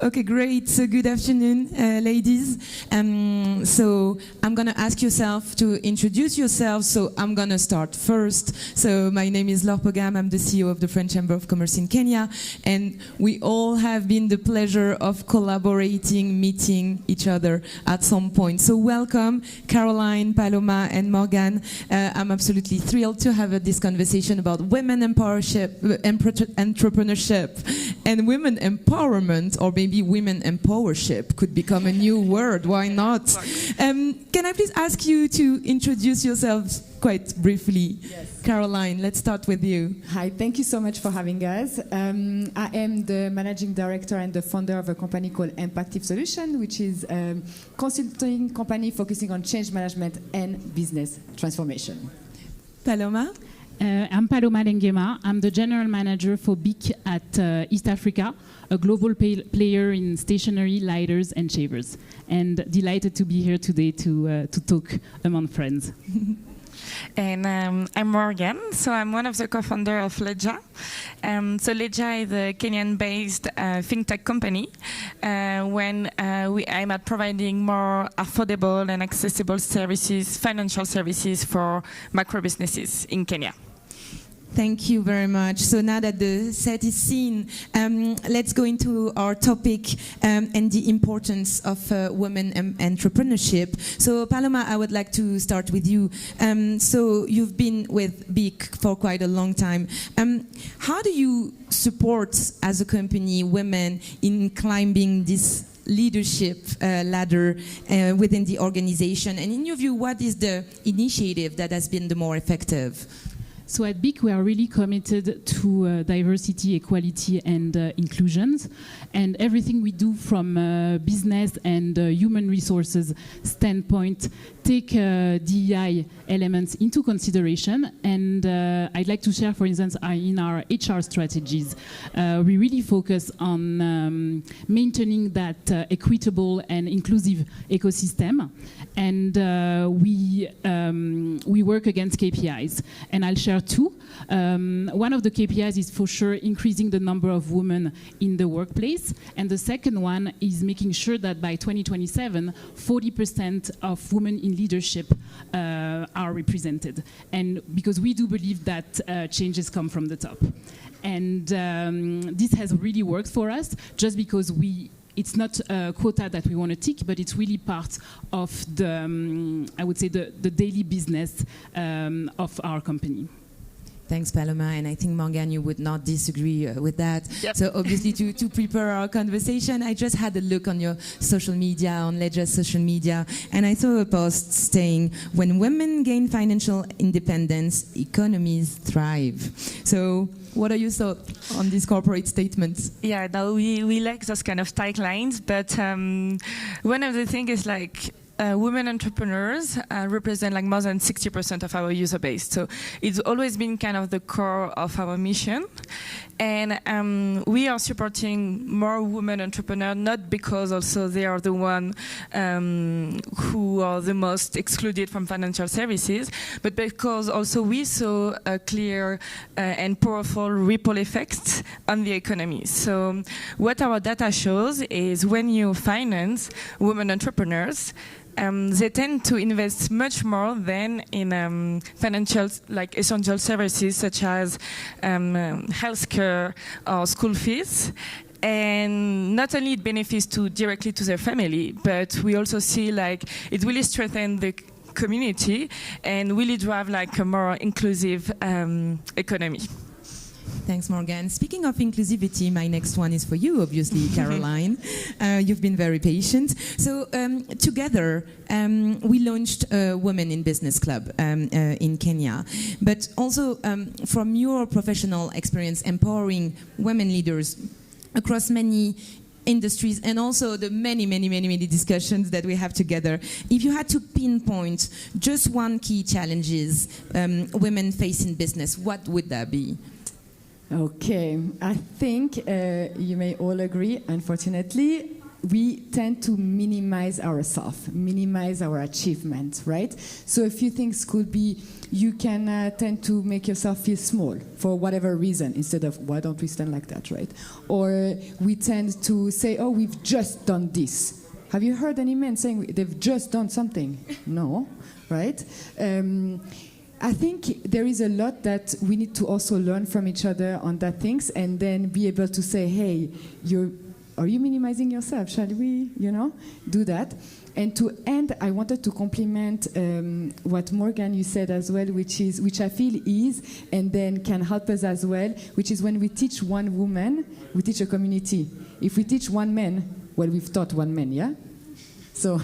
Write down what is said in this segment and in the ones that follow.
Okay, great. So good afternoon, ladies. So I'm going to ask yourself to introduce yourselves. So I'm going to start first. So my name is Laure PAUGAM. I'm the CEO of the French Chamber of Commerce in Kenya. And we all have been the pleasure of collaborating, meeting each other at some point. So welcome, Caroline, Paloma, and Morgane. I'm absolutely thrilled to have this conversation about women entrepreneurship and women empowerment, or maybe women empowership could become a new word. Why not? Can I please ask you to introduce yourselves quite briefly? Yes. Caroline, let's start with you. Hi, thank you so much for having us. I am the managing director and the founder of a company called Empactive Solution, which is a consulting company focusing on change management and business transformation. Paloma? I'm Paloma LENGEMA. I'm the general manager for BIC at East Africa, a global player in stationery, lighters, and shavers. And delighted to be here today to talk among friends. And I'm Morgane, so I'm one of the co-founders of Leja. So Leja is a Kenyan-based fintech company when we aim at providing more affordable and accessible services, financial services for micro businesses in Kenya. Thank you very much. So now that the set is seen, let's go into our topic and the importance of women entrepreneurship. So Paloma, I would like to start with you. So you've been with BIC for quite a long time. How do you support, as a company, women in climbing this leadership ladder within the organization? And in your view, what is the initiative that has been the more effective? So at BIC, we are really committed to diversity, equality, and inclusions. And everything we do from business and human resources standpoint take DEI elements into consideration. And I'd like to share, for instance, in our HR strategies, we really focus on maintaining that equitable and inclusive ecosystem. And we work against KPIs. And I'll share two. One of the KPIs is for sure increasing the number of women in the workplace. And the second one is making sure that by 2027, 40% of women in leadership are represented. And because we do believe that changes come from the top. And this has really worked for us just because it's not a quota that we want to tick, but it's really part of the, I would say, the daily business of our company. Thanks, Paloma, and I think, Morgane, you would not disagree with that. Yep. So obviously, to prepare our conversation, I just had a look on your social media, on Leja's social media, and I saw a post saying, when women gain financial independence, economies thrive. So what are your thoughts on these corporate statements? Yeah, no, we like those kind of taglines, but one of the things is like, women entrepreneurs represent like more than 60% of our user base. So it's always been kind of the core of our mission. And we are supporting more women entrepreneurs, not because also they are the one who are the most excluded from financial services, but because also we saw a clear and powerful ripple effect on the economy. So what our data shows is when you finance women entrepreneurs, they tend to invest much more than in financial, like essential services such as healthcare or school fees. And not only it benefits directly to their family, but we also see like it really strengthens the community and really drive like a more inclusive economy. Thanks, Morgane. Speaking of inclusivity, my next one is for you, obviously, Caroline. You've been very patient. So together, we launched a Women in Business Club in Kenya. But also, from your professional experience empowering women leaders across many industries and also the many discussions that we have together, if you had to pinpoint just one key challenges women face in business, what would that be? Okay, I think you may all agree, unfortunately, we tend to minimize ourselves, minimize our achievement, right? So a few things could be, you can tend to make yourself feel small for whatever reason, instead of, why don't we stand like that, right? Or we tend to say, oh, we've just done this. Have you heard any men saying they've just done something? No, right? I think there is a lot that we need to also learn from each other on that things, and then be able to say, hey, are you minimizing yourself? Shall we, do that? And to end, I wanted to compliment what Morgane, you said as well, which I feel is, and then can help us as well, which is when we teach one woman, we teach a community. If we teach one man, well, we've taught one man, yeah? So...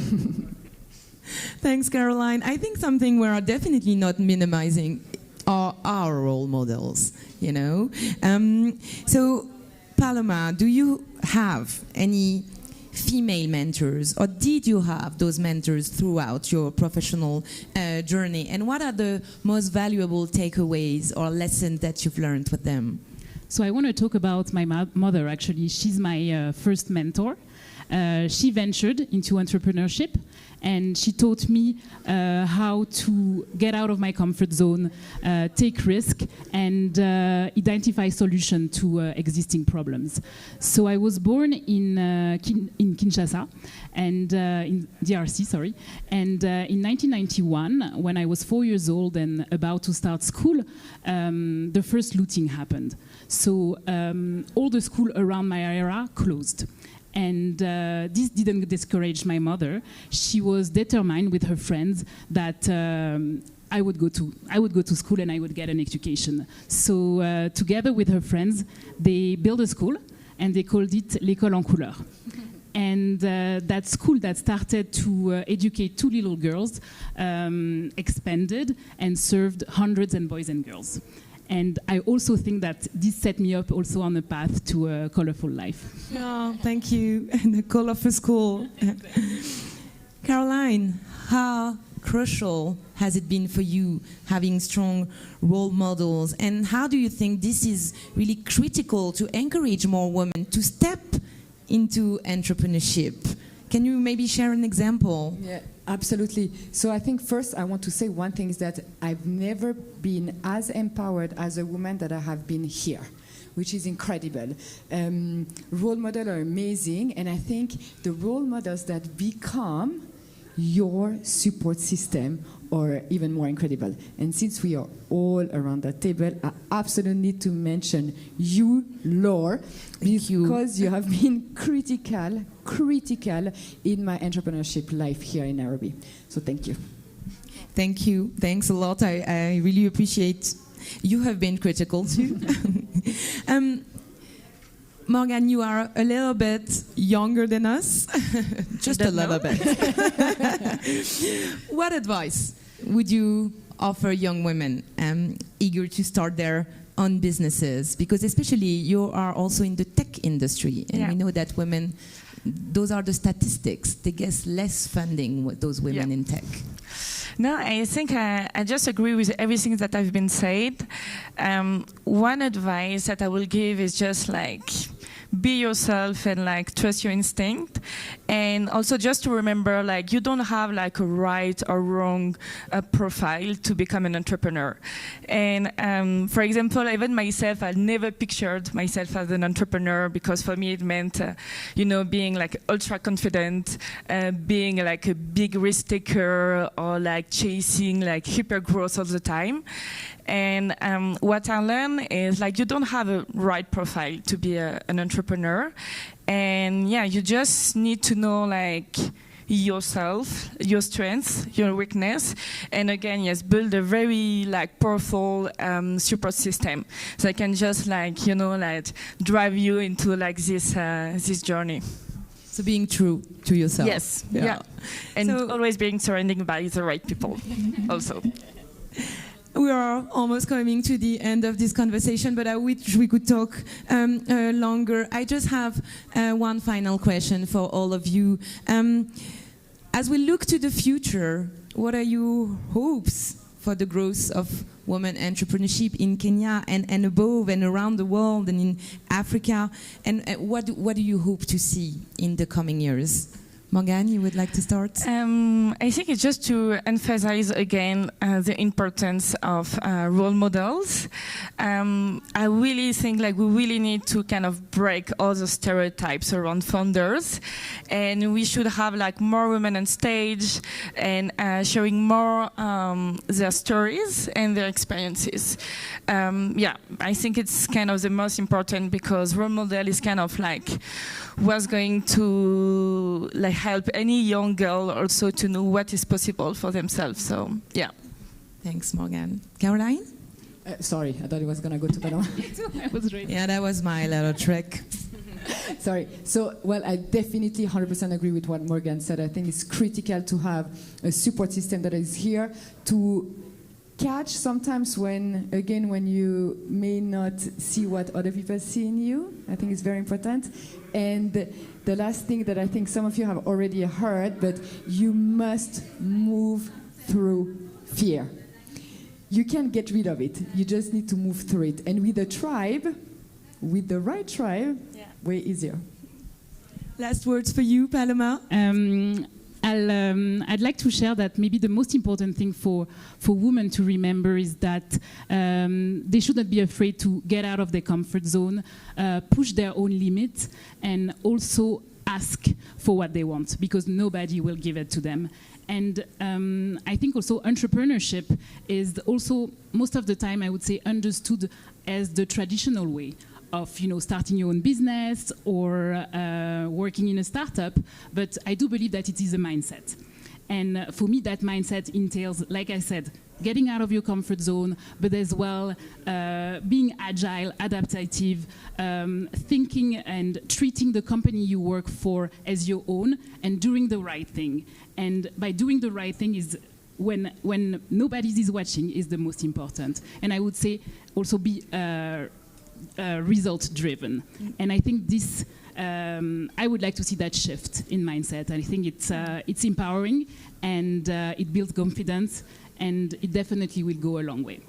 Thanks, Caroline. I think something we are definitely not minimizing are our role models, So, Paloma, do you have any female mentors, or did you have those mentors throughout your professional journey? And what are the most valuable takeaways or lessons that you've learned with them? So I want to talk about my mother, actually. She's my first mentor. She ventured into entrepreneurship, and she taught me how to get out of my comfort zone, take risk, and identify solutions to existing problems. So I was born in Kinshasa, and in DRC, sorry. And in 1991, when I was 4 years old and about to start school, the first looting happened. So all the school around my area closed. And this didn't discourage my mother. She was determined with her friends that I would go to school and I would get an education. So together with her friends, they built a school and they called it L'École en couleur. And that school that started to educate 2 little girls expanded and served hundreds of boys and girls. And I also think that this set me up also on a path to a colorful life. Oh, thank you. And the colorful school. Caroline, how crucial has it been for you having strong role models? And how do you think this is really critical to encourage more women to step into entrepreneurship? Can you maybe share an example? Yeah, absolutely. So I think first I want to say one thing is that I've never been as empowered as a woman that I have been here, which is incredible. Role models are amazing, and I think the role models that become your support system are even more incredible. And since we are all around that table, I absolutely need to mention you, Laure, because you have been critical in my entrepreneurship life here in Nairobi. So thank you. Thank you. Thanks a lot. I really appreciate you have been critical too. Morgane, you are a little bit younger than us, just a little bit. What advice would you offer young women eager to start their own businesses? Because especially you are also in the tech industry, and we know that women, those are the statistics, they get less funding with those women in tech. No, I think I just agree with everything that has been said. One advice that I will give is just like, be yourself and like trust your instinct, and also just to remember like you don't have like a right or wrong profile to become an entrepreneur. And for example, even myself, I never pictured myself as an entrepreneur, because for me it meant being like ultra confident, being like a big risk taker, or like chasing like hyper growth all the time. And what I learned is like you don't have a right profile to be an entrepreneur, and you just need to know like yourself, your strengths, your weakness, and again, build a very like powerful support system that can just like drive you into like this journey. So being true to yourself. Yes, and so, always being surrounded by the right people, also. We are almost coming to the end of this conversation, but I wish we could talk longer. I just have one final question for all of you. As we look to the future, what are your hopes for the growth of women entrepreneurship in Kenya and above and around the world and in Africa? And what do you hope to see in the coming years? Morgane, you would like to start? I think it's just to emphasize again the importance of role models. I really think like we really need to kind of break all the stereotypes around founders, and we should have like more women on stage and sharing more their stories and their experiences. Yeah, I think it's kind of the most important, because role model is kind of like what's going to like help any young girl also to know what is possible for themselves. So yeah. Thanks, Morgane. Caroline? Sorry, I thought it was going to go to Paloma. I was ready. Yeah, that was my little trick. Sorry. So, well, I definitely 100% agree with what Morgane said. I think it's critical to have a support system that is here to catch sometimes when you may not see what other people see in you. I think it's very important. And the last thing that I think some of you have already heard, but you must move through fear. You can't get rid of it. You just need to move through it. And with a tribe, with the right tribe, way easier. Last words for you, Paloma. I'd like to share that maybe the most important thing for women to remember is that they shouldn't be afraid to get out of their comfort zone, push their own limits, and also ask for what they want, because nobody will give it to them. And I think also entrepreneurship is also, most of the time, I would say, understood as the traditional way of starting your own business or working in a startup, but I do believe that it is a mindset. And for me, that mindset entails, like I said, getting out of your comfort zone, but as well being agile, adaptive, thinking and treating the company you work for as your own, and doing the right thing. And by doing the right thing is when nobody is watching is the most important. And I would say also be result-driven. And I think this, I would like to see that shift in mindset. I think it's empowering, and it builds confidence, and it definitely will go a long way.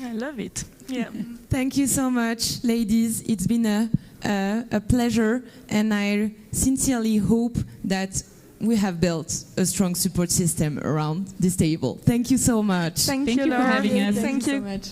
I love it. Yeah. Thank you so much, ladies. It's been a pleasure, and I sincerely hope that we have built a strong support system around this table. Thank you so much. Thank you, for Laure. having us. Thank you so much.